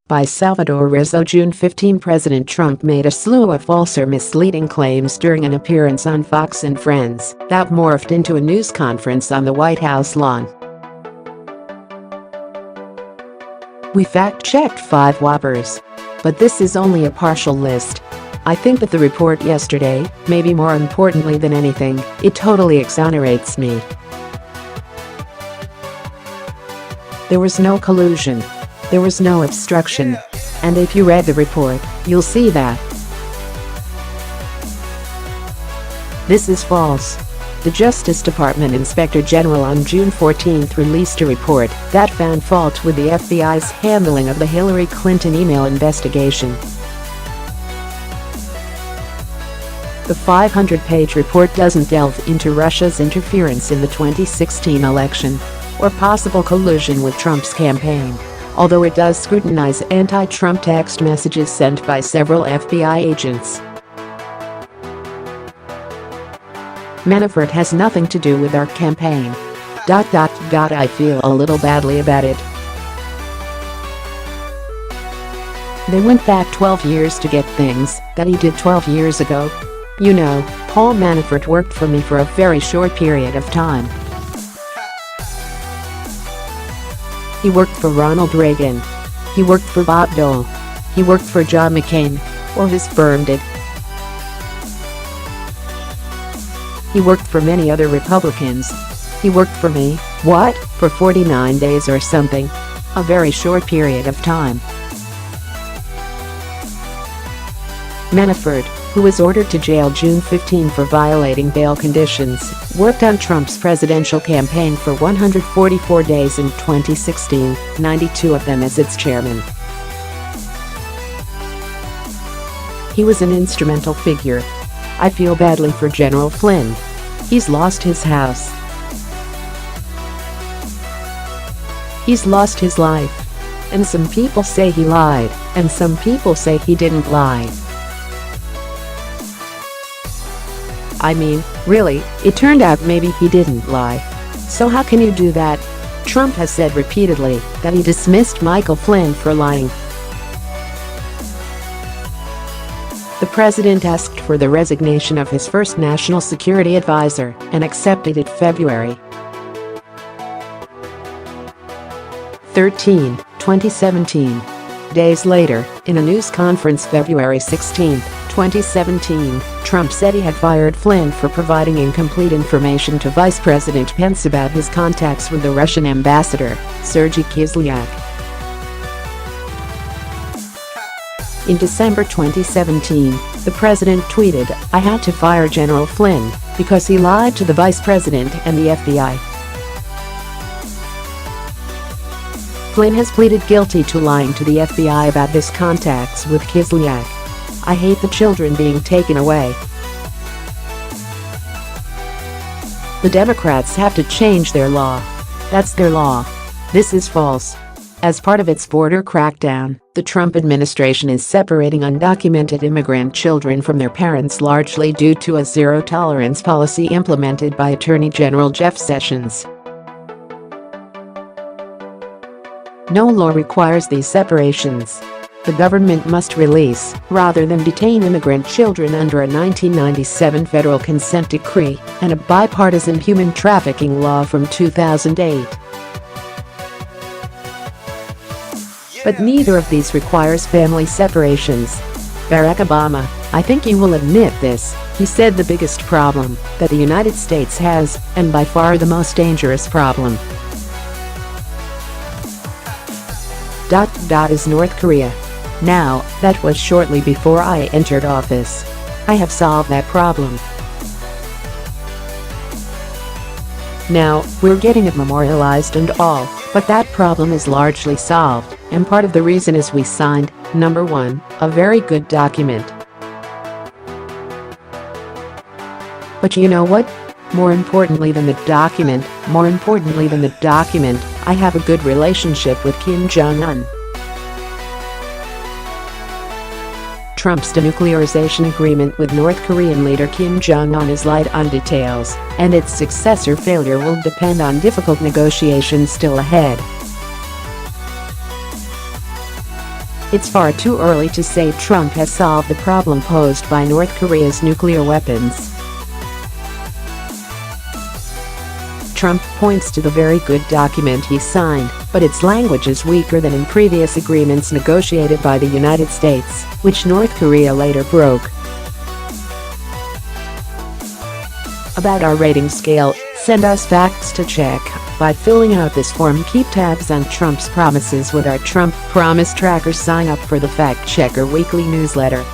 By Salvador Rizzo. June 15. President Trump made a slew of false or misleading claims during an appearance on Fox and Friends that morphed into a news conference on the White House lawn. We fact-checked 5 whoppers. But this is only a partial list. I think that the report yesterday, maybe more importantly than anything, it totally exonerates me. There was no collusion. There was no obstruction. And if you read the report, you'll see that. This is false. The Justice Department Inspector General on June 14 released a report that found fault with the FBI's handling of the Hillary Clinton email investigation. The 500-page report doesn't delve into Russia's interference in the 2016 election or possible collusion with Trump's campaign, although it does scrutinize anti-Trump text messages sent by several FBI agents. Manafort has nothing to do with our campaign. I feel a little badly about it. They went back 12 years to get things that he did 12 years ago. You know, Paul Manafort worked for me for a very short period of time. He worked for Ronald Reagan. He worked for Bob Dole. He worked for John McCain, or his firm did. He worked for many other Republicans. He worked for me, what, for 49 days or something? A very short period of time. Manafort, who was ordered to jail June 15 for violating bail conditions, worked on Trump's presidential campaign for 144 days in 2016, 92 of them as its chairman. He was an instrumental figure. I feel badly for General Flynn. He's lost his house. He's lost his life. And some people say he lied, and some people say he didn't lie. I mean, really, it turned out maybe he didn't lie. So how can you do that? Trump has said repeatedly that he dismissed Michael Flynn for lying. The president asked for the resignation of his first national security advisor and accepted it February 13, 2017. Days later, in a news conference February 16, 2017, Trump said he had fired Flynn for providing incomplete information to Vice President Pence about his contacts with the Russian ambassador, Sergei Kislyak. In December 2017, the president tweeted, "I had to fire General Flynn because he lied to the vice president and the FBI." Flynn has pleaded guilty to lying to the FBI about his contacts with Kislyak. I hate the children being taken away. The Democrats have to change their law. That's their law. This is false. As part of its border crackdown, the Trump administration is separating undocumented immigrant children from their parents largely due to a zero-tolerance policy implemented by Attorney General Jeff Sessions. No law requires these separations. The government must release, rather than detain, immigrant children under a 1997 federal consent decree and a bipartisan human trafficking law from 2008. But neither of these requires family separations. Barack Obama, I think you will admit this, he said the biggest problem that the United States has, and by far the most dangerous problem, is North Korea. Now, that was shortly before I entered office. I have solved that problem. Now, we're getting it memorialized and all, but that problem is largely solved, and part of the reason is we signed, number 1, a very good document. But you know what? More importantly than the document, I have a good relationship with Kim Jong-un. Trump's denuclearization agreement with North Korean leader Kim Jong-un is light on details, and its success or failure will depend on difficult negotiations still ahead. It's far too early to say Trump has solved the problem posed by North Korea's nuclear weapons. Trump points to the very good document he signed, but its language is weaker than in previous agreements negotiated by the United States, which North Korea later broke. About our rating scale, send us facts to check by filling out this form. Keep tabs on Trump's promises with our Trump Promise Tracker. Sign up for the Fact Checker weekly newsletter.